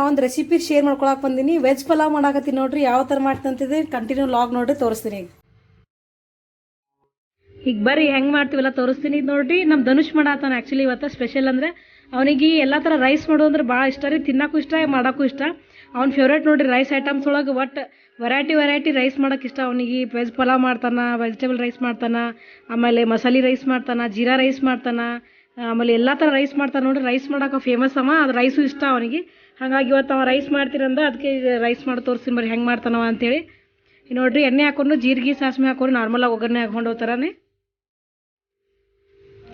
ಒಂದು recipe share ಮಾಡ್ಕೊಳಕ್ಕೆ ಬಂದೀನಿ. ವೆಜ್ ಪಲಾವ್ ಮಾಡಾಕತ್ತೀನಿ ನೋಡ್ರಿ. ಯಾವ ಥರ ಮಾಡ್ತಂತಿದೆ ಕಂಟಿನ್ಯೂ ಲಾಗ್ ನೋಡ್ರಿ ತೋರಿಸ್ತೀನಿ. ಈಗ ಬರ್ರಿ ಹೆಂಗೆ ಮಾಡ್ತೀವಲ್ಲ ತೋರಿಸ್ತೀನಿ. ಇದು ನೋಡ್ರಿ ನಮ್ಮ ಧನುಷ್ ಮಾಡಾತಾನ. ಆ್ಯಕ್ಚುಲಿ ಇವತ್ತು ಸ್ಪೆಷಲ್ ಅಂದರೆ ಅವನಿಗೆ ಎಲ್ಲ ಥರ ರೈಸ್ ಮಾಡೋದು ಅಂದ್ರೆ ಭಾಳ ಇಷ್ಟ ರೀ. ತಿನ್ನೋಕ್ಕೂ ಇಷ್ಟ, ಮಾಡೋಕ್ಕೂ ಇಷ್ಟ. ಅವ್ನ ಫೇವ್ರೇಟ್ ನೋಡ್ರಿ ರೈಸ್ ಐಟಮ್ಸ್ ಒಳಗೆ. ಒಟ್ಟು ವೆರೈಟಿ ರೈಸ್ ಮಾಡೋಕೆ ಇಷ್ಟ ಅವನಿಗೆ. ವೆಜ್ ಪಲಾವ್ ಮಾಡ್ತಾನೆ, ವೆಜಿಟೇಬಲ್ ರೈಸ್ ಮಾಡ್ತಾನೆ, ಆಮೇಲೆ ಮಸಾಲೆ ರೈಸ್ ಮಾಡ್ತಾನೆ, ಜೀರಾ ರೈಸ್ ಮಾಡ್ತಾನೆ, ಆಮೇಲೆ ಎಲ್ಲ ಥರ ರೈಸ್ ಮಾಡ್ತಾನೆ ನೋಡ್ರಿ. ರೈಸ್ ಮಾಡೋಕೆ ಫೇಮಸ್ ಅವ. ಅದು ರೈಸು ಇಷ್ಟ ಅವನಿಗೆ. ಹಾಗಾಗಿ ಇವತ್ತು ಅವ ರೈಸ್ ಮಾಡ್ತೀರಂದ ಅದಕ್ಕೆ ರೈಸ್ ಮಾಡಿ ತೋರಿಸ್ತೀನಿ ಬರ್ರಿ ಹೆಂಗೆ ಮಾಡ್ತಾನವ ಅಂತೇಳಿ. ನೋಡ್ರಿ ಎಣ್ಣೆ ಹಾಕೊಂಡು ಜೀರಿಗೆ ಸಾಸಿವೆ ಹಾಕೊಂಡು ನಾರ್ಮಲಾಗಿ ಒಗ್ಗರಣೆ ಹಾಕೊಂಡು ಹೋಗ್ತಾನೆ.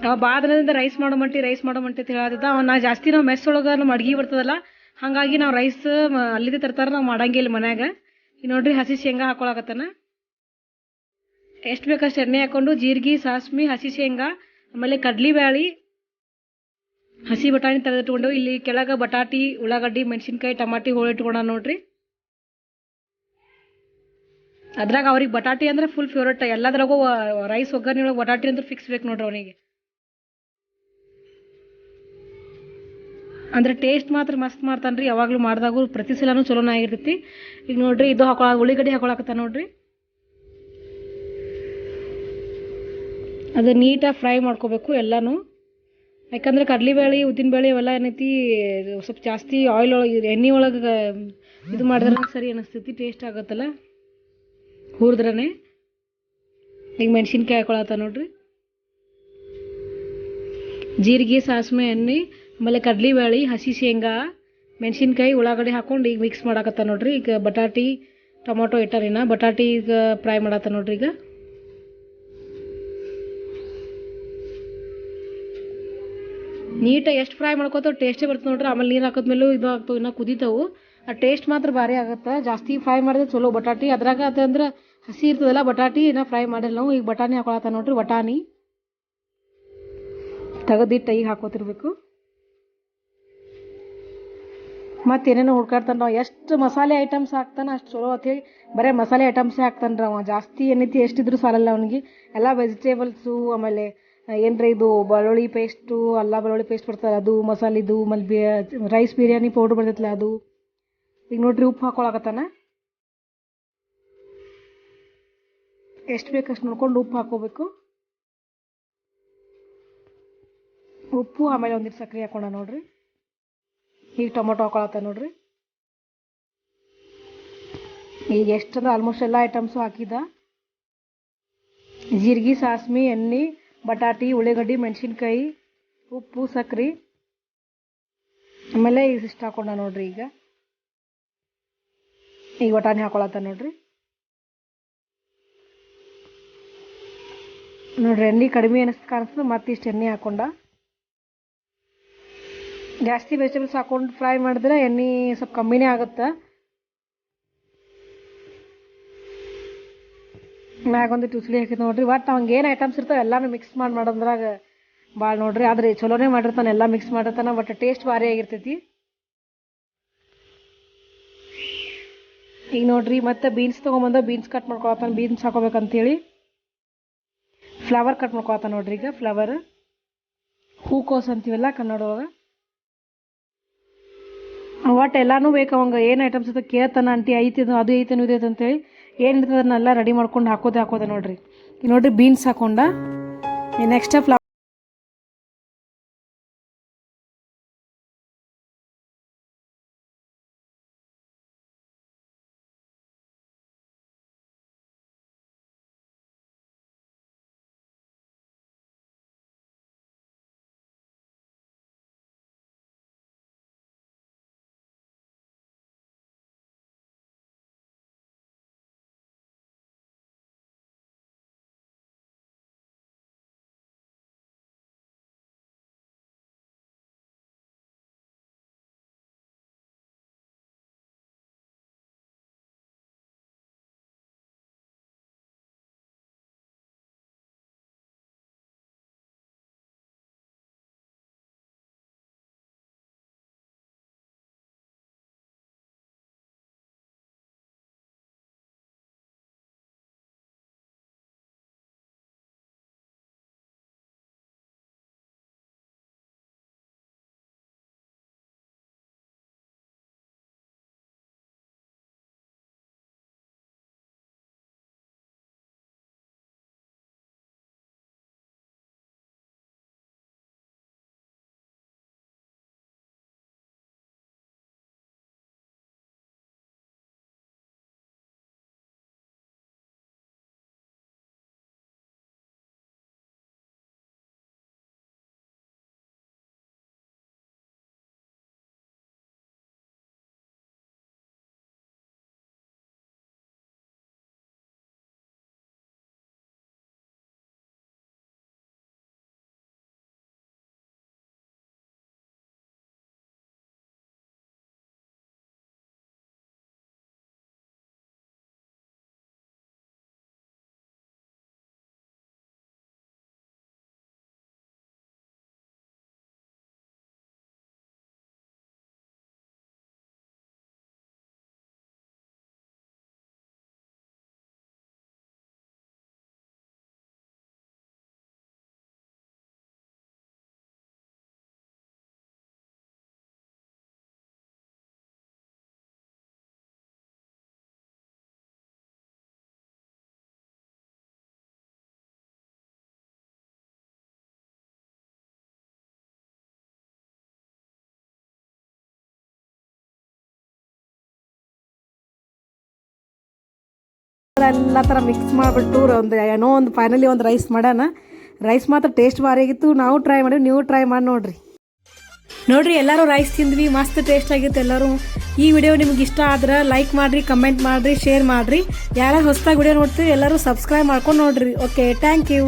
ಅವ ಭಾಳ ದಿನದಿಂದ ರೈಸ್ ಮಾಡೋ ಮಂಟಿ ಅಂತ ಹೇಳತ್ತಿದ್ದ. ನಾ ಜಾಸ್ತಿ ನಾವು ಮೆಸ್ ಒಳಗೆ ನಮ್ಮ ಅಡ್ಗೆ ಬರ್ತದಲ್ಲ, ಹಾಗಾಗಿ ನಾವು ರೈಸ್ ಅಲ್ಲಿದ್ದೇ ತರ್ತಾರೆ, ನಾವು ಮಾಡಂಗಿಲ್ಲ ಮನ್ಯಾಗ. ನೋಡ್ರಿ ಹಸಿ ಶೇಂಗಾ ಹಾಕೊಳಕತ್ತಾನ. ಎಷ್ಟು ಬೇಕಷ್ಟು ಎಣ್ಣೆ ಹಾಕೊಂಡು ಜೀರಿಗೆ ಸಾಸ್ಮಿ ಹಸಿ ಶೇಂಗಾ ಆಮೇಲೆ ಕಡ್ಲಿಬ್ಯಾಳಿ ಹಸಿ ಬಟಾಣಿ ತೆಗೆದಿಟ್ಕೊಂಡು ಇಲ್ಲಿ ಕೆಳಗೆ ಬಟಾಟಿ ಉಳ್ಳಾಗಡ್ಡಿ ಮೆಣಸಿನ್ಕಾಯಿ ಟಮಾಟಿ ಹೋಳಿಟ್ಕೊಂಡ ನೋಡ್ರಿ. ಅದ್ರಾಗ ಅವ್ರಿಗೆ ಬಟಾಟಿ ಅಂದ್ರೆ ಫುಲ್ ಫೇವ್ರೇಟ್. ಎಲ್ಲದ್ರಾಗೂ ರೈಸ್ ಒಗ್ಗರಣೆ ಒಳಗೆ ಬಟಾಟಿ ಅಂದ್ರೆ ಫಿಕ್ಸ್ ಬೇಕು ನೋಡ್ರಿ ಅವನಿಗೆ. ಅಂದ್ರೆ ಟೇಸ್ಟ್ ಮಾತ್ರ ಮಸ್ತ್ ಮಾಡ್ತಾನೆ ರೀ. ಯಾವಾಗಲೂ ಮಾಡಿದಾಗೂ ಪ್ರತಿ ಸಲನೂ ಚಲೋನೇ ಆಗಿರ್ತೈತಿ. ಈಗ ನೋಡ್ರಿ ಇದು ಉಳ್ಳಿಗಡ್ಡಿ ಹಾಕೊಳಕತ್ತ ನೋಡ್ರಿ. ಅದು ನೀಟಾಗಿ ಫ್ರೈ ಮಾಡ್ಕೋಬೇಕು ಎಲ್ಲನೂ. ಯಾಕಂದ್ರೆ ಕಡ್ಲಿಬೇಳೆ ಉದ್ದಿನಬೇಳೆ ಇವೆಲ್ಲ ಏನೈತಿ ಸ್ವಲ್ಪ ಜಾಸ್ತಿ ಆಯಿಲ್ ಒಳಗೆ ಎಣ್ಣೆ ಒಳಗೆ ಇದು ಮಾಡಿದ್ರೆ ಸರಿ ಅನಿಸ್ತೈತಿ, ಟೇಸ್ಟ್ ಆಗುತ್ತಲ್ಲ ಹುರಿದ್ರೇ. ಈಗ ಮೆಣಸಿನ್ಕಾಯಿ ಹಾಕೊಳತ್ತ ನೋಡ್ರಿ. ಜೀರಿಗೆ ಸಾಸಿವೆ ಎಣ್ಣೆ ಆಮೇಲೆ ಕಡ್ಲಿಬೇಳೆ ಹಸಿ ಶೇಂಗಾ ಮೆಣಸಿನ್ಕಾಯಿ ಉಳ್ಳಾಗಡ್ಡಿ ಹಾಕೊಂಡು ಈಗ ಮಿಕ್ಸ್ ಮಾಡಾಕತ್ತ ನೋಡ್ರಿ. ಈಗ ಬಟಾಟಿ ಟೊಮೊಟೊ ಇಟ್ಟಾರಿನ ಬಟಾಟಿ ಈಗ ಫ್ರೈ ಮಾಡತ್ತ ನೋಡ್ರಿ. ಈಗ ನೀಟಾಗಿ ಎಷ್ಟು ಫ್ರೈ ಮಾಡ್ಕೋತಾವೆ ಟೇಸ್ಟೇ ಬರ್ತದೆ ನೋಡ್ರಿ. ಆಮೇಲೆ ನೀರು ಹಾಕಿದ್ಮೇಲೂ ಇದು ಆಗ್ತಾವೆ, ಇನ್ನೂ ಕುದಿತಾವು. ಆ ಟೇಸ್ಟ್ ಮಾತ್ರ ಭಾರಿ ಆಗುತ್ತೆ. ಜಾಸ್ತಿ ಫ್ರೈ ಮಾಡಿದ್ರೆ ಚಲೋ ಬಟಾಟಿ. ಅದ್ರಾಗ ಅದಂದ್ರೆ ಹಸಿ ಇರ್ತದಲ್ಲ ಬಟಾಟಿ, ಇನ್ನೂ ಫ್ರೈ ಮಾಡಿಲ್ಲ ನಾವು. ಈಗ ಬಟಾಣಿ ಹಾಕೊಳತ್ತ ನೋಡ್ರಿ. ಬಟಾಣಿ ತೆಗೆದಿಟ್ಟು ಈಗ ಹಾಕೋತಿರ್ಬೇಕು. ಮತ್ತೇನೇನೋ ಹುಡ್ಕಾಡ್ತಾನೆ ನಾವು. ಎಷ್ಟು ಮಸಾಲೆ ಐಟಮ್ಸ್ ಹಾಕ್ತಾನೆ ಅಷ್ಟು ಚಲೋ ಅಂತೇಳಿ ಬರೀ ಮಸಾಲೆ ಐಟಮ್ಸೇ ಹಾಕ್ತಾನೆ ರೀ ಅವ. ಜಾಸ್ತಿ ಏನೈತಿ ಎಷ್ಟಿದ್ರು ಸಾಲಲ್ಲ ಅವನಿಗೆ. ಎಲ್ಲ ವೆಜಿಟೇಬಲ್ಸು ಆಮೇಲೆ ಏನರ ಇದು ಬೆಳ್ಳುಳ್ಳಿ ಪೇಸ್ಟು ಬೆಳ್ಳುಳ್ಳಿ ಪೇಸ್ಟ್ ಬರ್ತದೆ ಅದು ಮಸಾಲಿದು, ಆಮೇಲೆ ರೈಸ್ ಬಿರಿಯಾನಿ ಪೌಡ್ರ್ ಬರ್ತೈತಲ್ಲ ಅದು. ಈಗ ನೋಡ್ರಿ ಉಪ್ಪು ಹಾಕೊಳಕತ್ತಾನ. ಎಷ್ಟು ಬೇಕಷ್ಟು ನೋಡ್ಕೊಂಡು ಉಪ್ಪು ಹಾಕೋಬೇಕು. ಉಪ್ಪು ಆಮೇಲೆ ಒಂದಿಟ್ಟು ಸಕ್ಕರೆ ಹಾಕೊಂಡ ನೋಡ್ರಿ. ಈಗ ಟೊಮೊಟೊ ಹಾಕೊಳತ್ತ ನೋಡ್ರಿ. ಈಗ ಎಷ್ಟಂದ್ರೆ ಆಲ್ಮೋಸ್ಟ್ ಎಲ್ಲ ಐಟಮ್ಸು ಹಾಕಿದ. ಜೀರಿಗೆ ಸಾಸ್ಮಿ ಎಣ್ಣೆ ಬಟಾಟಿ ಉಳ್ಳಾಗಡ್ಡಿ ಮೆಣಸಿನ್ಕಾಯಿ ಉಪ್ಪು ಸಕ್ಕರೆ ಆಮೇಲೆ ಇಷ್ಟ ಹಾಕೊಂಡ ನೋಡ್ರಿ. ಈಗ ಬಟಾಣಿ ಹಾಕೊಳತ್ತ ನೋಡ್ರಿ. ನೋಡ್ರಿ ಎಣ್ಣೆ ಕಡಿಮೆ ಕಾಣಿಸ್ತದೆ, ಮತ್ತೆ ಇಷ್ಟು ಎಣ್ಣೆ ಹಾಕೊಂಡ. ಜಾಸ್ತಿ ವೆಜಿಟೇಬಲ್ಸ್ ಹಾಕೊಂಡು ಫ್ರೈ ಮಾಡಿದ್ರೆ ಎಣ್ಣೆ ಸ್ವಲ್ಪ ಕಮ್ಮಿನೇ ಆಗುತ್ತೆ. ಮ್ಯಾಗೊಂದು ಉಸ್ಲಿ ಹಾಕಿದ್ ನೋಡ್ರಿ. ಒಟ್ಟು ಅವಂಗೆ ಏನು ಐಟಮ್ಸ್ ಇರ್ತಾವೆ ಎಲ್ಲಾನು ಮಿಕ್ಸ್ ಮಾಡೋದ್ರಾಗ ಭಾಳ ನೋಡ್ರಿ. ಆದ್ರೆ ಚಲೋನೇ ಮಾಡಿರ್ತಾನೆ, ಎಲ್ಲ ಮಿಕ್ಸ್ ಮಾಡಿರ್ತಾನೆ. ಬಟ್ ಟೇಸ್ಟ್ ಭಾರಿ ಆಗಿರ್ತೈತಿ. ಈಗ ನೋಡ್ರಿ ಮತ್ತೆ ಬೀನ್ಸ್ ತೊಗೊಂಬಂದ ಬೀನ್ಸ್ ಕಟ್ ಮಾಡ್ಕೊಳತ್ತಾನ. ಬೀನ್ಸ್ ಹಾಕೋಬೇಕಂತೇಳಿ ಫ್ಲವರ್ ಕಟ್ ಮಾಡ್ಕೊಳತ್ತಾನ ನೋಡ್ರಿ. ಈಗ ಫ್ಲವರ್ ಹೂಕೋಸು ಅಂತೀವಲ್ಲ ಕನ್ನಡವಾಗ. ಒಟ್ಟು ಎಲ್ಲಾನು ಬೇಕು ಅವಂಗೆ. ಏನು ಐಟಮ್ಸ್ ಇರ್ತದೆ ಕೇಳ್ತಾನ. ಆಂಟಿ ಐತಿ ಅದು ಐತೇನು ಇದು ಐತೆ ಅಂತೇಳಿ ಏನು ಇರ್ತದೆ ಅದನ್ನೆಲ್ಲ ರೆಡಿ ಮಾಡ್ಕೊಂಡು ಹಾಕೋದೆ ನೋಡ್ರಿ. ಈಗ ನೋಡ್ರಿ ಬೀನ್ಸ್ ಹಾಕೊಂಡ. ನೆಕ್ಸ್ಟ್ ಎಲ್ಲ ಥರ ಮಿಕ್ಸ್ ಮಾಡಿಬಿಟ್ಟು ಏನೋ ಒಂದು ಫೈನಲಿ ಒಂದು ರೈಸ್ ಮಾಡ್ಯಾನ. ರೈಸ್ ಮಾತ್ರ ಟೇಸ್ಟ್ ಭಾರಿ ಆಗಿತ್ತು. ನಾವು ಟ್ರೈ ಮಾಡಿವಿ, ನೀವು ಟ್ರೈ ಮಾಡಿ ನೋಡ್ರಿ ಎಲ್ಲರೂ ರೈಸ್ ತಿಂದ್ವಿ, ಮಸ್ತ್ ಟೇಸ್ಟ್ ಆಗಿತ್ತು ಎಲ್ಲರೂ. ಈ ವಿಡಿಯೋ ನಿಮ್ಗೆ ಇಷ್ಟ ಆದ್ರೆ ಲೈಕ್ ಮಾಡಿರಿ, ಕಮೆಂಟ್ ಮಾಡಿರಿ, ಶೇರ್ ಮಾಡಿರಿ. ಯಾರ್ಯಾರು ಹೊಸದಾಗಿ ವಿಡಿಯೋ ನೋಡ್ತೀವಿ ಎಲ್ಲರೂ ಸಬ್ಸ್ಕ್ರೈಬ್ ಮಾಡ್ಕೊಂಡು ನೋಡ್ರಿ. Okay, thank you.